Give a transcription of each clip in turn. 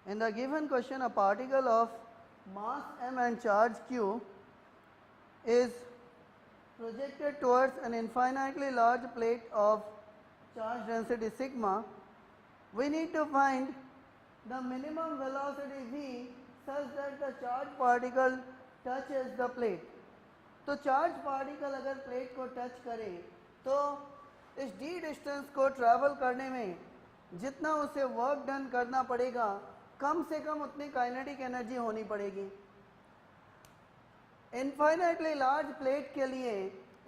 In the given question, a particle of mass m and charge q is projected towards an infinitely large plate of charge density sigma. We need to find the minimum velocity v such that the charge particle touches the plate. तो charge particle अगर plate को touch करे तो इस D distance को travel करने में जितना उसे वर्क डन करना पड़ेगा कम से कम उतनी काइनेटिक एनर्जी होनी पड़ेगी. इनफाइनाइटली लार्ज प्लेट के लिए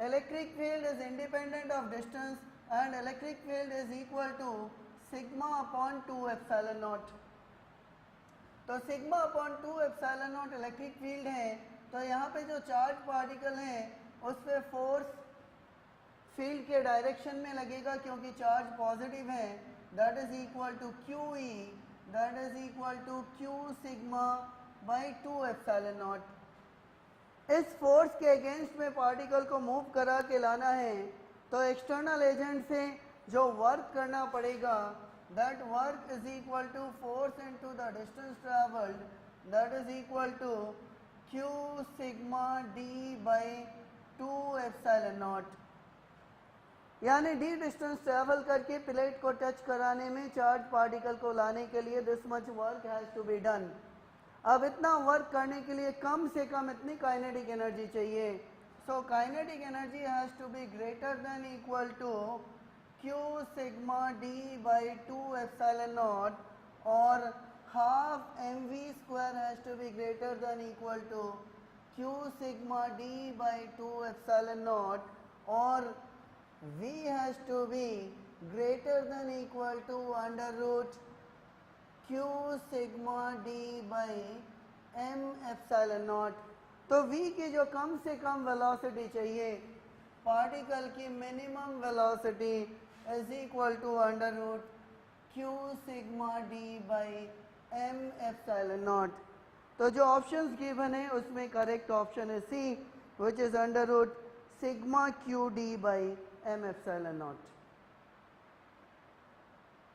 electric field is independent of distance and electric field is equal to sigma upon 2 epsilon naught. तो sigma upon 2 epsilon naught electric field है. तो यहाँ पे जो चार्ज पार्टिकल हैं उस पर फोर्स फील्ड के डायरेक्शन में लगेगा क्योंकि चार्ज पॉजिटिव है. That is equal to Q E, that is equal to Q sigma by 2 epsilon naught. इस फोर्स के अगेंस्ट में पार्टिकल को मूव करा के लाना है तो एक्सटर्नल एजेंट से जो वर्क करना पड़ेगा that work is equal to force into the distance travelled, that is equal to q sigma d by 2 epsilon naught. यानी d डिस्टेंस ट्रैवल करके प्लेट को टच कराने में चार्ज पार्टिकल को लाने के लिए this much work has to be done. अब इतना वर्क करने के लिए कम से कम इतनी काइनेटिक एनर्जी चाहिए. So kinetic energy has to be greater than equal to q sigma d by 2 epsilon naught और half mv square has to be greater than equal to q sigma d by 2 epsilon naught or v has to be greater than equal to under root q sigma d by m epsilon naught. तो v की जो कम से कम velocity चाहिए particle की minimum velocity is equal to under root q sigma d by m epsilon naught. तो जो ऑप्शंस गिवन है उसमें करेक्ट ऑप्शन है C which is under root sigma q d by m epsilon not.